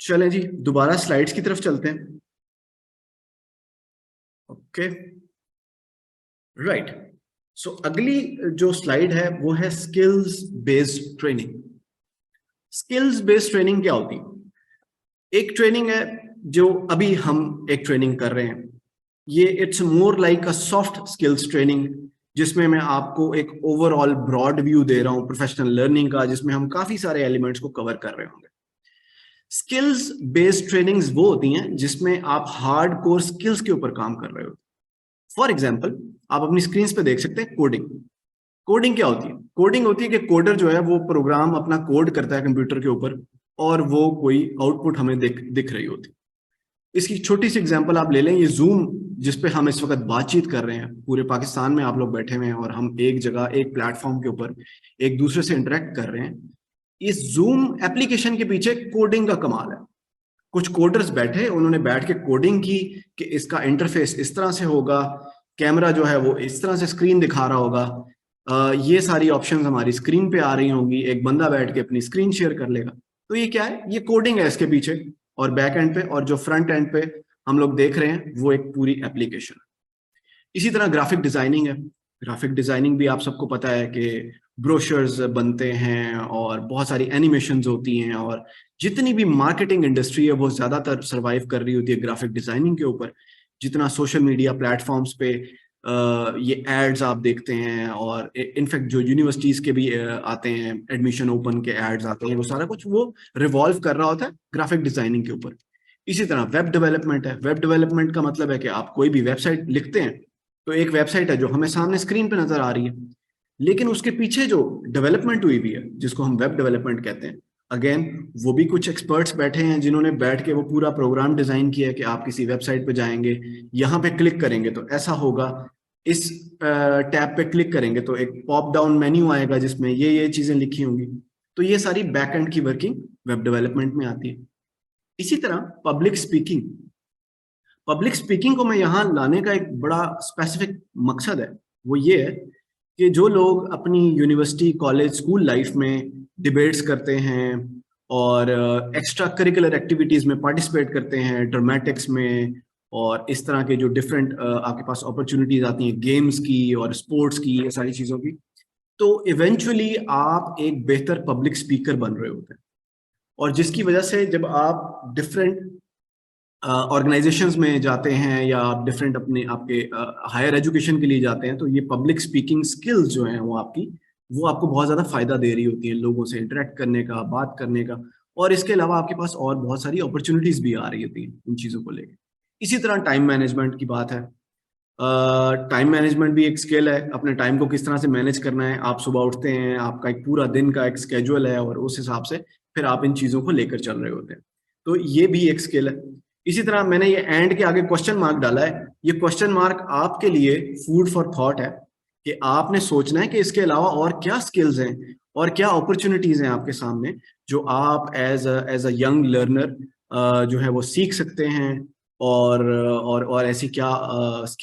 चलें जी, दोबारा स्लाइड्स की तरफ चलते हैं। Okay, right. सो अगली जो स्लाइड है वो है skills based training. Skills based training क्या होती है? एक ट्रेनिंग है जो अभी हम एक ट्रेनिंग कर रहे हैं, ये it's more like a soft skills training, जिसमें मैं आपको एक ओवरऑल ब्रॉड व्यू दे रहा हूं प्रोफेशनल लर्निंग का, जिसमें हम काफी सारे एलिमेंट्स को कवर कर रहे होंगे। स्किल्स बेस्ड ट्रेनिंग्स वो होती हैं जिसमें आप हार्ड कोर स्किल्स के ऊपर काम कर रहे हो। फॉर एग्जाम्पल, आप अपनी स्क्रीन पे देख सकते हैं कोडिंग। कोडिंग क्या होती है? कोडिंग होती है कि कोडर जो है वो प्रोग्राम अपना कोड करता है कंप्यूटर के ऊपर, और वो कोई आउटपुट हमें दिख रही होती है। इसकी छोटी सी एग्जांपल आप ले लें, ये जूम जिस पे हम इस वक्त बातचीत कर रहे हैं, पूरे पाकिस्तान में आप लोग बैठे हुए हैं और हम एक जगह एक प्लेटफॉर्म के ऊपर एक दूसरे से इंटरेक्ट कर रहे हैं। इस जूम एप्लीकेशन के पीछे कोडिंग का कमाल है। कुछ कोडर्स बैठे, उन्होंने बैठ के कोडिंग की कि इसका इंटरफेस इस तरह से होगा, कैमरा जो है वो इस तरह से स्क्रीन दिखा रहा होगा, ये सारी ऑप्शंस हमारी स्क्रीन पे आ रही होंगी, एक बंदा बैठ के अपनी स्क्रीन शेयर कर लेगा। तो ये क्या है? ये कोडिंग है इसके पीछे, और बैक एंड पे और जो फ्रंट एंड पे हम लोग देख रहे हैं वो एक पूरी एप्लीकेशन। इसी तरह ग्राफिक डिजाइनिंग है। ग्राफिक डिजाइनिंग भी आप सबको पता है कि ब्रोशर्स बनते हैं और बहुत सारी एनिमेशंस होती हैं, और जितनी भी मार्केटिंग इंडस्ट्री है वो ज्यादातर सरवाइव कर रही होती है ग्राफिक डिजाइनिंग के ऊपर। जितना सोशल मीडिया प्लेटफॉर्म्स पे ये एड्स आप देखते हैं, और इनफैक्ट जो यूनिवर्सिटीज के भी आते हैं, एडमिशन ओपन के एड्स आते हैं, वो सारा कुछ वो रिवॉल्व कर रहा होता है ग्राफिक डिजाइनिंग के ऊपर। इसी तरह वेब डेवलपमेंट है। वेब डेवलपमेंट का मतलब है कि आप कोई भी वेबसाइट लिखते हैं, तो एक वेबसाइट है जो हमें सामने स्क्रीन पे नजर आ रही है, लेकिन उसके पीछे जो डेवलपमेंट हुई हुई है जिसको हम वेब डेवलपमेंट कहते हैं, अगेन वो भी कुछ एक्सपर्ट्स बैठे हैं जिन्होंने बैठ के वो पूरा प्रोग्राम डिजाइन किया है कि आप किसी वेबसाइट पे जाएंगे, यहाँ पे क्लिक करेंगे तो ऐसा होगा, इस टैब पे क्लिक करेंगे तो एक पॉप डाउन मेन्यू आएगा जिसमें ये चीजें लिखी होंगी। तो ये सारी बैक एंड की वर्किंग वेब डेवलपमेंट में आती है। इसी तरह पब्लिक स्पीकिंग। पब्लिक स्पीकिंग को मैं यहाँ लाने का एक बड़ा स्पेसिफिक मकसद है, वो ये है कि जो लोग अपनी यूनिवर्सिटी कॉलेज स्कूल लाइफ में डिबेट्स करते हैं और एक्स्ट्रा करिकुलर एक्टिविटीज में पार्टिसिपेट करते हैं, ड्रामेटिक्स में, और इस तरह के जो डिफरेंट आपके पास अपॉर्चुनिटीज आती हैं गेम्स की और स्पोर्ट्स की, ये सारी चीज़ों की, तो इवेंचुअली आप एक बेहतर पब्लिक स्पीकर बन रहे होते हैं। और जिसकी वजह से जब आप डिफरेंट ऑर्गेनाइजेशंस में जाते हैं या आप डिफरेंट अपने आपके हायर एजुकेशन के लिए जाते हैं, तो ये पब्लिक स्पीकिंग स्किल्स जो हैं वो आपको बहुत ज़्यादा फायदा दे रही होती हैं, लोगों से इंटरेक्ट करने का, बात करने का। और इसके अलावा आपके पास और बहुत सारी अपॉर्चुनिटीज भी आ रही होती हैं इन चीज़ों को लेकर। इसी तरह टाइम मैनेजमेंट की बात है। टाइम मैनेजमेंट भी एक स्किल है, अपने टाइम को किस तरह से मैनेज करना है। आप सुबह उठते हैं, आपका एक पूरा दिन का एक स्केड्यूल है, और उस हिसाब से फिर आप इन चीज़ों को लेकर चल रहे होते हैं। तो ये भी एक स्किल है। इसी तरह मैंने ये एंड के आगे क्वेश्चन मार्क डाला है, ये क्वेश्चन मार्क आपके लिए फूड फॉर थॉट है कि आपने सोचना है कि इसके अलावा और क्या स्किल्स हैं और क्या अपॉर्चुनिटीज हैं आपके सामने, जो आप एज अ यंग लर्नर जो है वो सीख सकते हैं, और ऐसी क्या